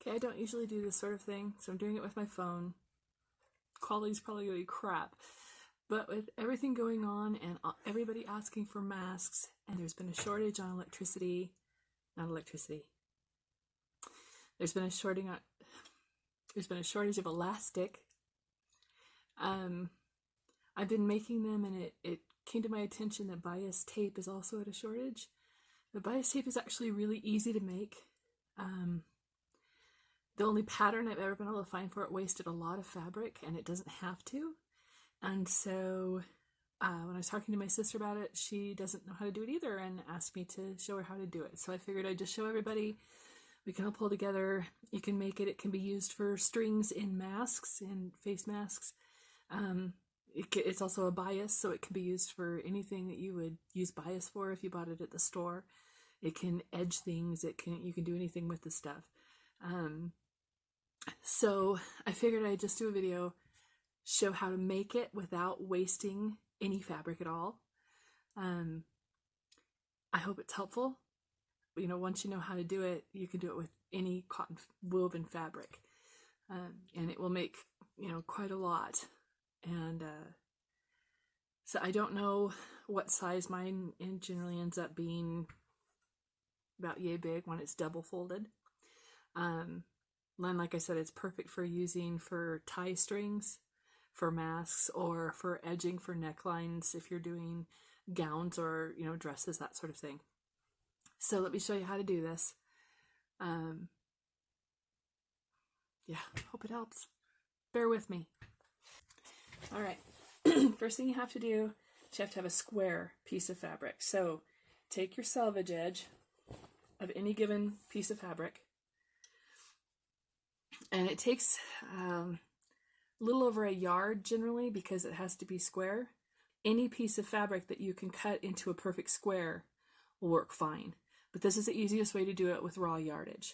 Okay, I don't usually do this sort of thing, so I'm doing it with my phone. Quality's probably going to be crap. But with everything going on and everybody asking for masks, and there's been a shortage on electricity, not electricity. There's been a shortage of elastic. I've been making them, and it came to my attention that bias tape is also at a shortage. The bias tape is actually really easy to make. The only pattern I've ever been able to find for it wasted a lot of fabric, and it doesn't have to. And so when I was talking to my sister about it, she doesn't know how to do it either and asked me to show her how to do it. So I figured I'd just show everybody. We can all pull together. You can make it. It can be used for strings in masks, in face masks. It's also a bias, so it can be used for anything that you would use bias for if you bought it at the store. It can edge things. You can do anything with the stuff. So I figured I'd just do a video, show how to make it without wasting any fabric at all. I hope it's helpful. You know, once you know how to do it, you can do it with any cotton woven fabric. And it will make, you know, quite a lot. And so I don't know what size mine generally ends up being about yay big when it's double folded. And like I said, it's perfect for using for tie strings, for masks, or for edging for necklines if you're doing gowns or, you know, dresses, that sort of thing. So let me show you how to do this. Yeah, hope it helps. Bear with me. All right, first thing you have to do is you have to have a square piece of fabric. So take your selvage edge of any given piece of fabric, and it takes a little over a yard generally because it has to be square. Any piece of fabric that you can cut into a perfect square will work fine, but this is the easiest way to do it with raw yardage.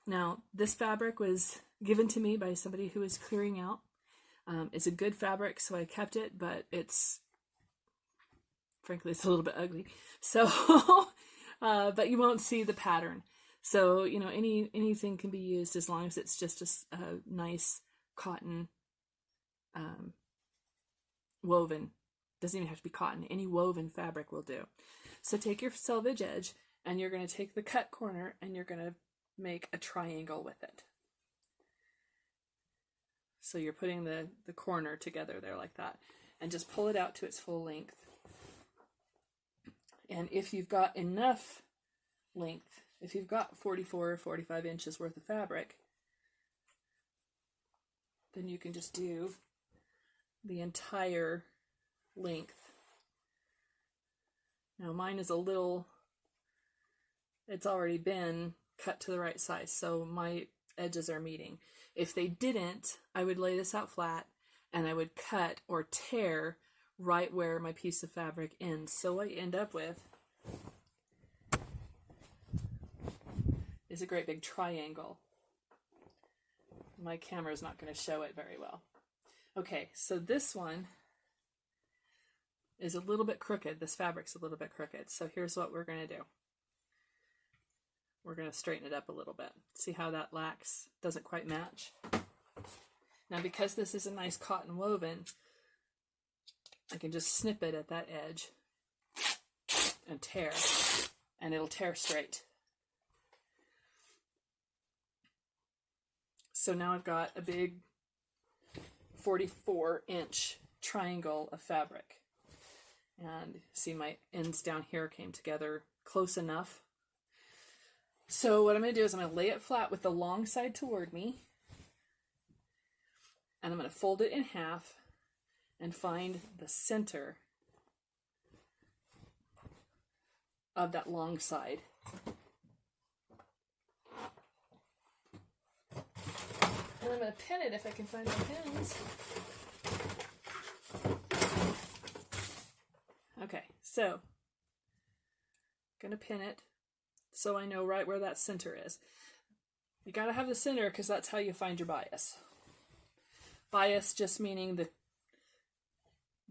Now, this fabric was given to me by somebody who was clearing out. It's a good fabric, so I kept it, but frankly, it's a little bit ugly. So, but you won't see the pattern. So, you know, anything can be used as long as it's just a nice cotton woven. Doesn't even have to be cotton. Any woven fabric will do. So take your selvage edge, and you're going to take the cut corner, and you're going to make a triangle with it. So you're putting the corner together there like that, and just pull it out to its full length. And if you've got enough length, if you've got 44 or 45 inches worth of fabric, then you can just do the entire length. Now mine is it's already been cut to the right size, so my edges are meeting. If they didn't, I would lay this out flat and I would cut or tear right where my piece of fabric ends. So what you end up with is a great big triangle. My camera's not going to show it very well. Okay, so this one is a little bit crooked. This fabric's a little bit crooked. So here's what we're going to do. We're going to straighten it up a little bit. See how that doesn't quite match? Now, because this is a nice cotton woven, I can just snip it at that edge and tear, and it'll tear straight. So now I've got a big 44-inch triangle of fabric. And see, my ends down here came together close enough. So what I'm going to do is I'm going to lay it flat with the long side toward me, and I'm going to fold it in half and find the center of that long side. And I'm going to pin it if I can find my pins. Okay, so I'm going to pin it so I know right where that center is. You got to have the center because that's how you find your bias. Bias just meaning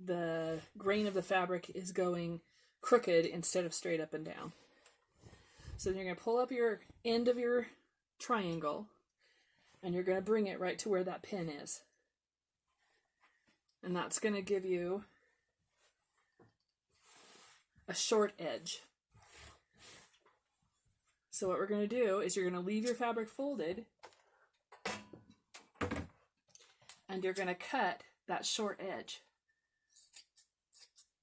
the grain of the fabric is going crooked instead of straight up and down. So then you're going to pull up your end of your triangle, and you're going to bring it right to where that pin is. And that's going to give you a short edge. So what we're going to do is you're going to leave your fabric folded, and you're going to cut that short edge.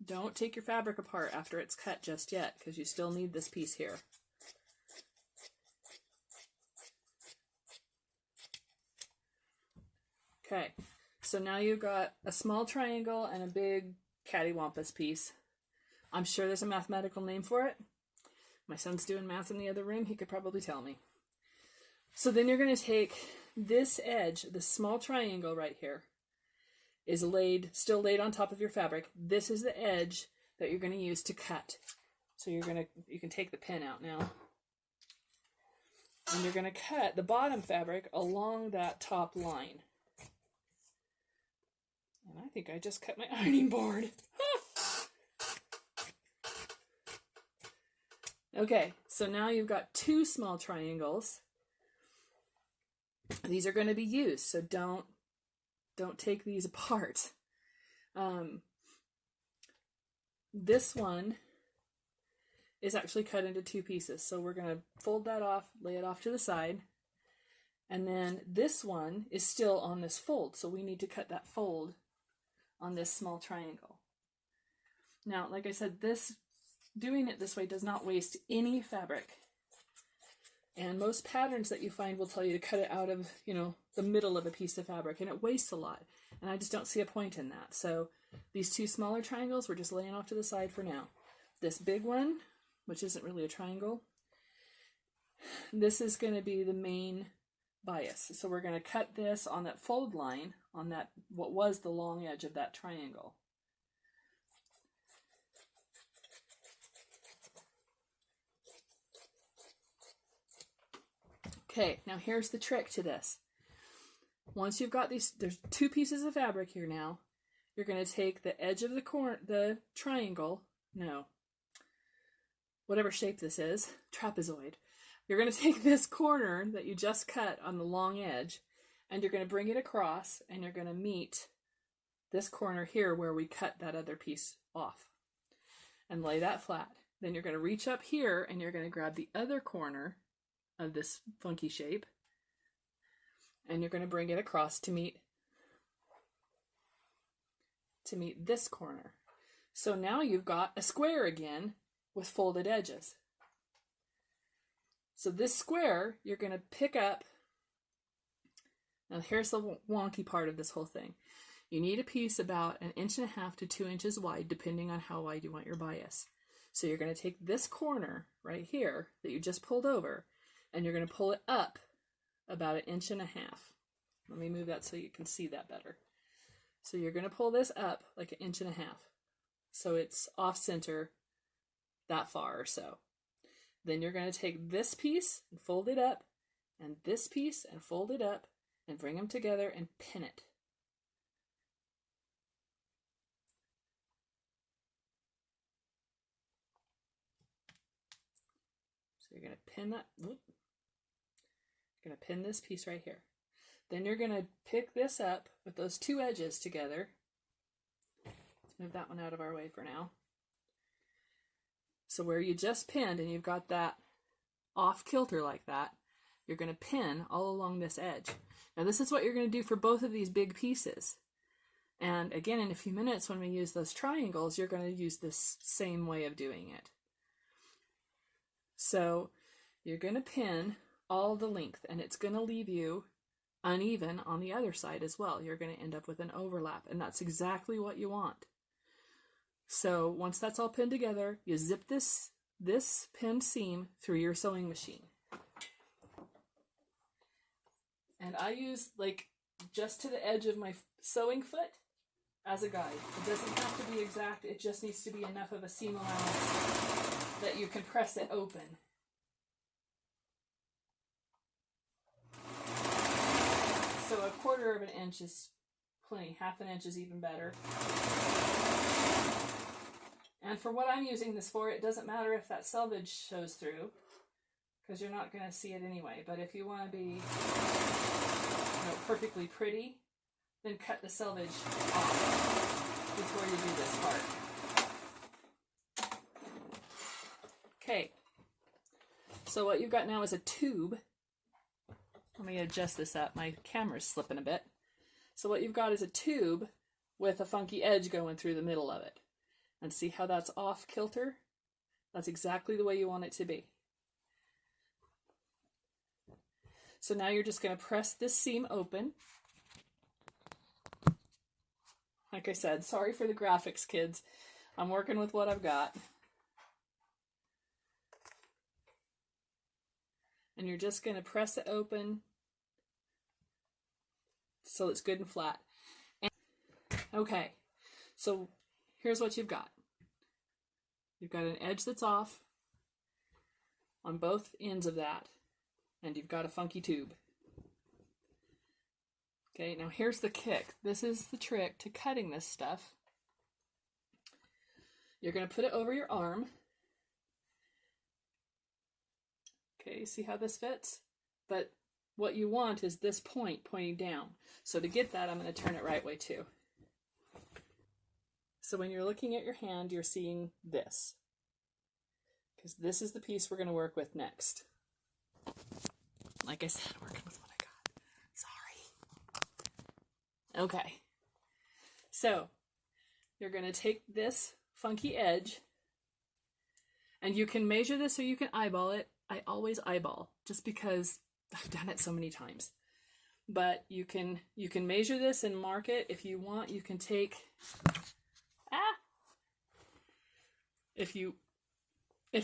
Don't take your fabric apart after it's cut just yet, because you still need this piece here. Okay, so now you've got a small triangle and a big cattywampus piece. I'm sure there's a mathematical name for it. My son's doing math in the other room. He could probably tell me. So then you're going to take this edge, this small triangle right here, is still laid on top of your fabric. This is the edge that you're going to use to cut. So you can take the pin out now. And you're going to cut the bottom fabric along that top line. And I think I just cut my ironing board. Okay, so now you've got two small triangles. These are going to be used, so don't take these apart. This one is actually cut into two pieces, so we're going to fold that off, lay it off to the side, and then this one is still on this fold, so we need to cut that fold on this small triangle. Now, like I said, doing it this way does not waste any fabric. And most patterns that you find will tell you to cut it out of, the middle of a piece of fabric, and it wastes a lot. And I just don't see a point in that. So these two smaller triangles, we're just laying off to the side for now. This big one, which isn't really a triangle, this is going to be the main bias. So we're going to cut this on that fold line, on that, what was the long edge of that triangle. Okay, now here's the trick to this. Once you've got these, there's two pieces of fabric here now. You're going to take the edge of the triangle, whatever shape this is, trapezoid. You're going to take this corner that you just cut on the long edge, and you're going to bring it across, and you're going to meet this corner here where we cut that other piece off, and lay that flat. Then you're going to reach up here, and you're going to grab the other corner of this funky shape, and you're going to bring it across to meet this corner. So now you've got a square again with folded edges. So this square you're going to pick up. Now here's the wonky part of this whole thing. You need a piece about 1.5 inches to 2 inches wide, depending on how wide you want your bias. So you're going to take this corner right here that you just pulled over, and you're going to pull it up about 1.5 inches. Let me move that so you can see that better. So you're going to pull this up like 1.5 inches. So it's off center that far or so. Then you're going to take this piece and fold it up, and this piece and fold it up, and bring them together and pin it. So you're going to pin that. Whoop. You're going to pin this piece right here. Then you're going to pick this up with those two edges together. Let's move that one out of our way for now. So where you just pinned and you've got that off kilter like that, you're going to pin all along this edge. Now this is what you're going to do for both of these big pieces. And again, in a few minutes when we use those triangles, you're going to use this same way of doing it. So you're going to pin all the length, and it's going to leave you uneven on the other side as well. You're going to end up with an overlap, and that's exactly what you want. So once that's all pinned together, you zip this pinned seam through your sewing machine. And I use just to the edge of my sewing foot as a guide. It doesn't have to be exact, it just needs to be enough of a seam allowance that you can press it open. So 1/4 inch is plenty, 1/2 inch is even better. And for what I'm using this for, it doesn't matter if that selvage shows through, because you're not going to see it anyway. But if you want to be perfectly pretty, then cut the selvage off before you do this part. Okay, so what you've got now is a tube. Let me adjust this up. My camera's slipping a bit. So what you've got is a tube with a funky edge going through the middle of it. And see how that's off kilter? That's exactly the way you want it to be. So now you're just going to press this seam open. Like I said, sorry for the graphics, kids. I'm working with what I've got. And you're just going to press it open so it's good and flat. Okay, so here's what you've got. You've got an edge that's off on both ends of that, and you've got a funky tube. Okay, now here's the kick. This is the trick to cutting this stuff. You're going to put it over your arm. Okay, see how this fits? But what you want is this point pointing down. So to get that, I'm going to turn it right way too. So when you're looking at your hand, you're seeing this, because this is the piece we're going to work with next. Like I said, I'm working with what I got. Sorry. Okay. So you're going to take this funky edge, and you can measure this or you can eyeball it. I always eyeball, just because I've done it so many times. But you can measure this and mark it. If you want, you can take If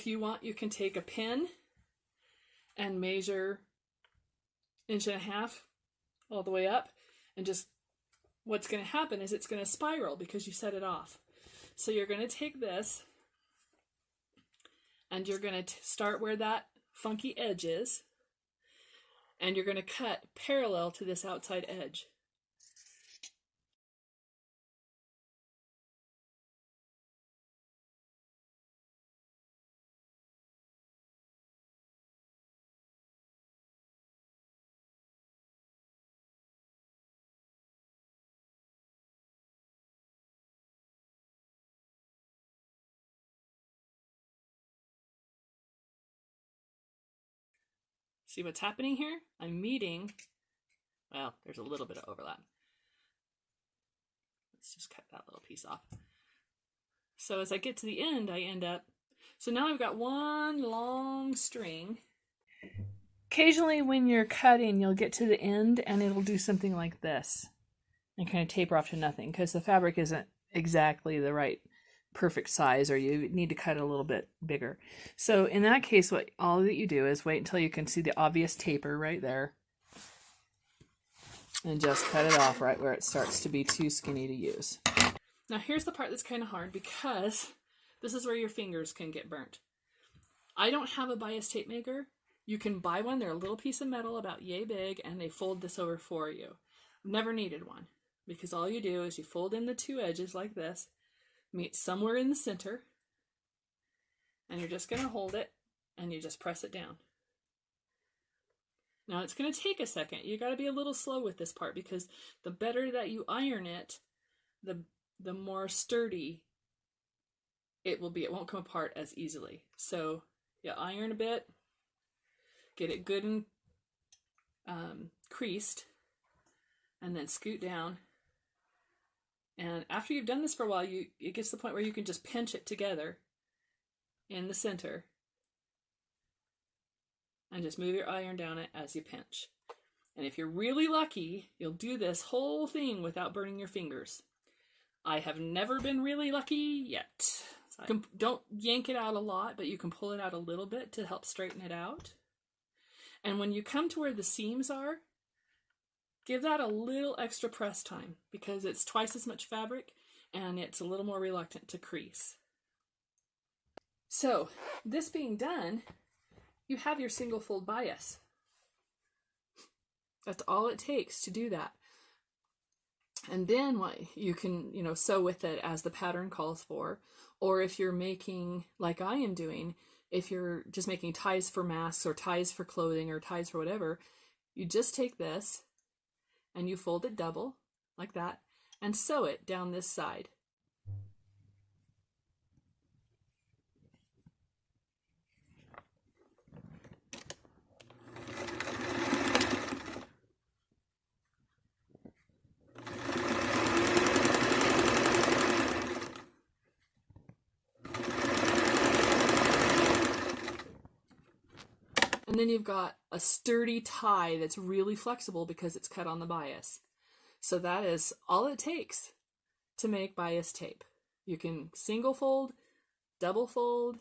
you want, you can take a pin and measure 1.5 inches all the way up, and just what's going to happen is it's going to spiral because you set it off. So you're going to take this and you're going to start where that funky edge is, and you're going to cut parallel to this outside edge. See what's happening here? I'm meeting, well, there's a little bit of overlap. Let's just cut that little piece off. So as I get to the end, I end up, so now I've got one long string. Occasionally when you're cutting, you'll get to the end and it'll do something like this and kind of taper off to nothing because the fabric isn't exactly the right perfect size, or you need to cut it a little bit bigger. So in that case, all that you do is wait until you can see the obvious taper right there and just cut it off right where it starts to be too skinny to use. Now here's the part that's kind of hard, because this is where your fingers can get burnt. I don't have a bias tape maker. You can buy one. They're a little piece of metal about yay big, and they fold this over for you. I've never needed one, because all you do is you fold in the two edges like this, meet somewhere in the center, and you're just going to hold it and you just press it down. Now it's going to take a second. You got to be a little slow with this part, because the better that you iron it, the more sturdy it will be. It won't come apart as easily. So you iron a bit, get it good and creased, and then scoot down. And after you've done this for a while, it gets to the point where you can just pinch it together in the center and just move your iron down it as you pinch. And if you're really lucky, you'll do this whole thing without burning your fingers. I have never been really lucky yet. So don't yank it out a lot, but you can pull it out a little bit to help straighten it out. And when you come to where the seams are, give that a little extra press time, because it's twice as much fabric and it's a little more reluctant to crease. So this being done, you have your single fold bias. That's all it takes to do that. And then what you can, sew with it as the pattern calls for, or if you're making, like I am doing, if you're just making ties for masks or ties for clothing or ties for whatever, you just take this and you fold it double like that and sew it down this side. And then you've got a sturdy tie that's really flexible because it's cut on the bias. So that is all it takes to make bias tape. You can single fold, double fold,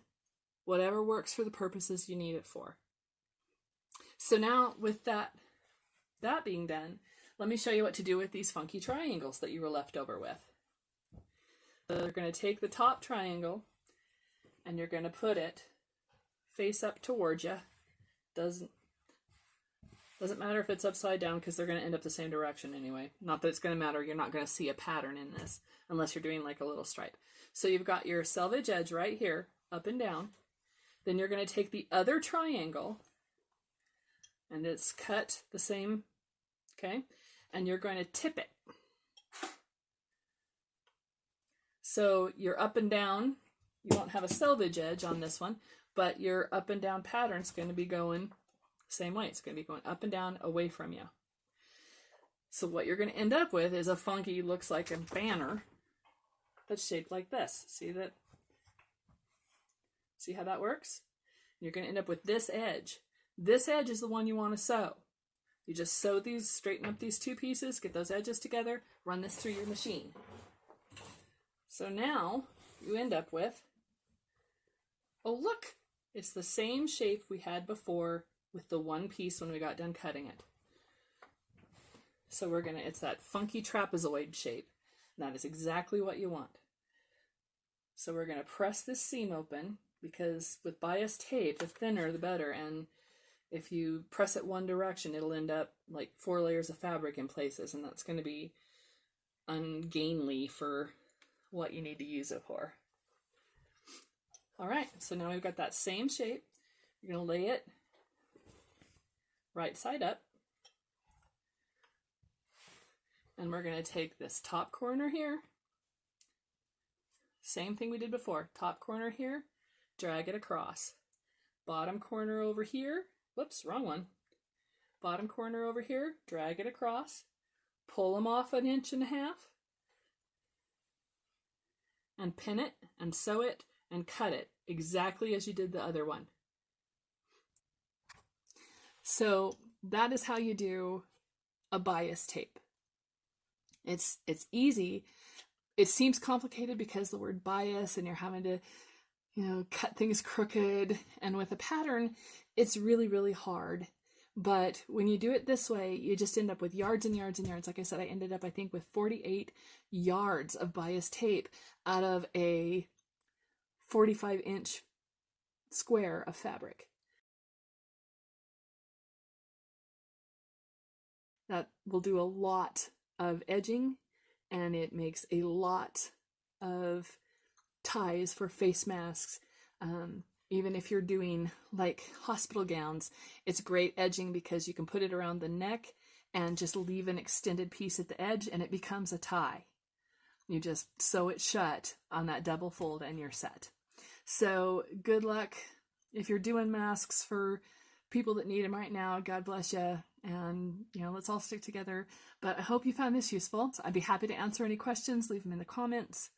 whatever works for the purposes you need it for. So now with that being done, let me show you what to do with these funky triangles that you were left over with. So you're going to take the top triangle and you're going to put it face up towards you. Doesn't matter if it's upside down because they're going to end up the same direction anyway. Not that it's going to matter. You're not going to see a pattern in this unless you're doing like a little stripe. So you've got your selvage edge right here, up and down. Then you're going to take the other triangle and it's cut the same, okay? And you're going to tip it. So your up and down, you won't have a selvage edge on this one, but your up and down pattern is going to be going the same way. It's going to be going up and down away from you. So what you're going to end up with is a funky, looks like a banner that's shaped like this. See that? See how that works? You're going to end up with this edge. This edge is the one you want to sew. You just sew these, straighten up these two pieces, get those edges together, run this through your machine. So now you end up with, oh look, it's the same shape we had before with the one piece when we got done cutting it. So we're gonna, it's that funky trapezoid shape. And that is exactly what you want. So we're gonna press this seam open because with bias tape, the thinner the better. And if you press it one direction, it'll end up like 4 layers of fabric in places. And that's gonna be ungainly for what you need to use it for. All right, so now we've got that same shape. You're going to lay it right side up. And we're going to take this top corner here. Same thing we did before. Top corner here, drag it across. Bottom corner over here. Whoops, wrong one. Bottom corner over here, drag it across. Pull them off 1.5 inches. And pin it and sew it and cut it exactly as you did the other one. So that is how you do a bias tape. It's easy. It seems complicated because the word bias and you're having to, cut things crooked, and with a pattern, it's really, really hard. But when you do it this way, you just end up with yards and yards and yards. Like I said, I ended up, I think, with 48 yards of bias tape out of a 45-inch square of fabric. That will do a lot of edging, and it makes a lot of ties for face masks. Even if you're doing like hospital gowns, it's great edging because you can put it around the neck and just leave an extended piece at the edge and it becomes a tie. You just sew it shut on that double fold and you're set. So good luck if you're doing masks for people that need them right now. God bless you. And, let's all stick together. But I hope you found this useful. So I'd be happy to answer any questions. Leave them in the comments.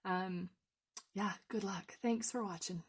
Yeah, good luck. Thanks for watching.